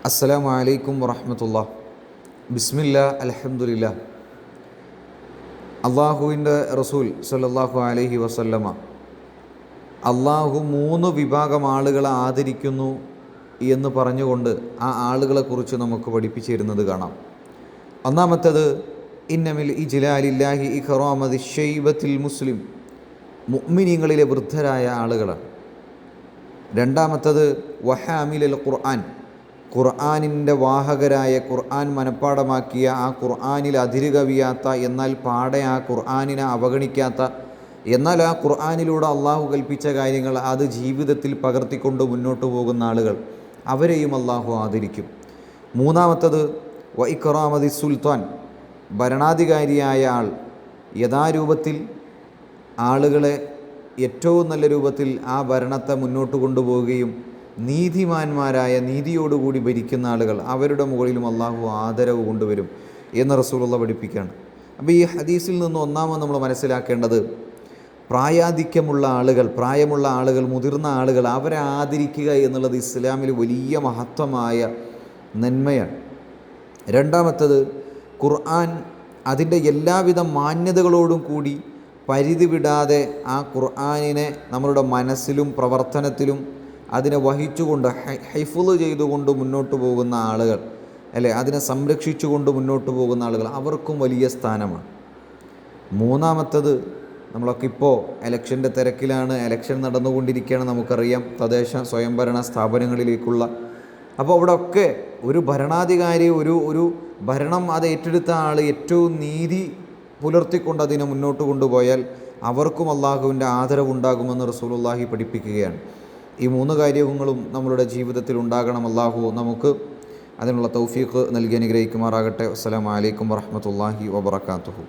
അസ്സലാമു അലൈക്കും വറഹ്മത്തുള്ളാഹി. ബിസ്മില്ലാ അൽഹംദുലില്ലാ. അള്ളാഹുവിൻ്റെ റസൂൽ സല്ലല്ലാഹു അലൈഹി വസല്ലമ അള്ളാഹു 3 വിഭാഗം ആളുകളെ ആദരിക്കുന്നു എന്ന് പറഞ്ഞുകൊണ്ട് ആ ആളുകളെക്കുറിച്ച് നമുക്ക് പഠിപ്പിച്ചു തരുന്നത് കാണാം. ഒന്നാമത്തേത് ഇന്നമിൽ ഇജ്ലാലില്ലാഹി ഇഖറാമതി ശൈബത്തിൽ മുസ്ലിം, മുഅ്മിനീങ്ങളിലെ വൃദ്ധരായ ആളുകളാണ്. രണ്ടാമത്തേത് വഹാമിലൽ ഖുർആൻ, ഖുർആനിൻ്റെ വാഹകരായ, ഖുർആൻ മനഃപ്പാടമാക്കിയ, ആ ഖുർആനിൽ അതിരുകവിയാത്ത, എന്നാൽ പാടെ ആ ഖുർആനിനെ അവഗണിക്കാത്ത, എന്നാൽ ആ ഖുർആനിലൂടെ അള്ളാഹു കൽപ്പിച്ച കാര്യങ്ങൾ അത് ജീവിതത്തിൽ പകർത്തിക്കൊണ്ട് മുന്നോട്ട് പോകുന്ന ആളുകൾ, അവരെയും അള്ളാഹു ആദരിക്കും. മൂന്നാമത്തത് വ ഇക്റാമതി സുൽത്താൻ, ഭരണാധികാരിയായ ആൾ യഥാരൂപത്തിൽ ആളുകളെ ഏറ്റവും നല്ല രൂപത്തിൽ ആ ഭരണത്തെ മുന്നോട്ട് കൊണ്ടുപോവുകയും നീതിമാന്മാരായ, നീതിയോടുകൂടി ഭരിക്കുന്ന ആളുകൾ, അവരുടെ മുകളിലും അള്ളാഹു ആദരവ് കൊണ്ടുവരും എന്ന് റസൂലുള്ള പഠിപ്പിക്കുകയാണ്. അപ്പോൾ ഈ ഹദീസിൽ നിന്ന് ഒന്നാമത് നമ്മൾ മനസ്സിലാക്കേണ്ടത്, പ്രായാധിക്യമുള്ള ആളുകൾ, പ്രായമുള്ള ആളുകൾ, മുതിർന്ന ആളുകൾ, അവരെ ആദരിക്കുക എന്നുള്ളത് ഇസ്ലാമിൽ വലിയ മഹത്വമായ നന്മയാണ്. രണ്ടാമത്തത് ഖുർആൻ അതിൻ്റെ എല്ലാവിധ മാന്യതകളോടും കൂടി പരിധി വിടാതെ ആ ഖുർആനിനെ നമ്മളുടെ മനസ്സിലും പ്രവർത്തനത്തിലും അതിനെ വഹിച്ചുകൊണ്ട് ഹൈഫുള് ചെയ്തുകൊണ്ട് മുന്നോട്ട് പോകുന്ന ആളുകൾ, അല്ലേ, അതിനെ സംരക്ഷിച്ചുകൊണ്ട് മുന്നോട്ട് പോകുന്ന ആളുകൾ, അവർക്കും വലിയ സ്ഥാനമാണ്. മൂന്നാമത്തത്, നമ്മളൊക്കെ ഇപ്പോൾ ഇലക്ഷൻ്റെ തിരക്കിലാണ്, ഇലക്ഷൻ നടന്നുകൊണ്ടിരിക്കുകയാണ്, നമുക്കറിയാം, തദ്ദേശ സ്വയംഭരണ സ്ഥാപനങ്ങളിലേക്കുള്ള. അപ്പോൾ അവിടെയൊക്കെ ഒരു ഭരണാധികാരി, ഒരു ഭരണം അത് ഏറ്റെടുത്ത ആൾ ഏറ്റവും നീതി പുലർത്തിക്കൊണ്ട് അതിനെ മുന്നോട്ട് കൊണ്ടുപോയാൽ അവർക്കും അള്ളാഹുവിൻ്റെ ആദരവുണ്ടാകുമെന്ന് റസൂലുള്ളാഹി പഠിപ്പിക്കുകയാണ്. ഈ 3 കാര്യങ്ങളും നമ്മളുടെ ജീവിതത്തിൽ ഉണ്ടാകണം. അള്ളാഹു നമുക്ക് അതിനുള്ള തൗഫീഖ് നൽകി അനുഗ്രഹിക്കുമാറാകട്ടെ. അസ്സലാമു അലൈക്കും വറഹ്മത്തുള്ളാഹി വബറകാതുഹു.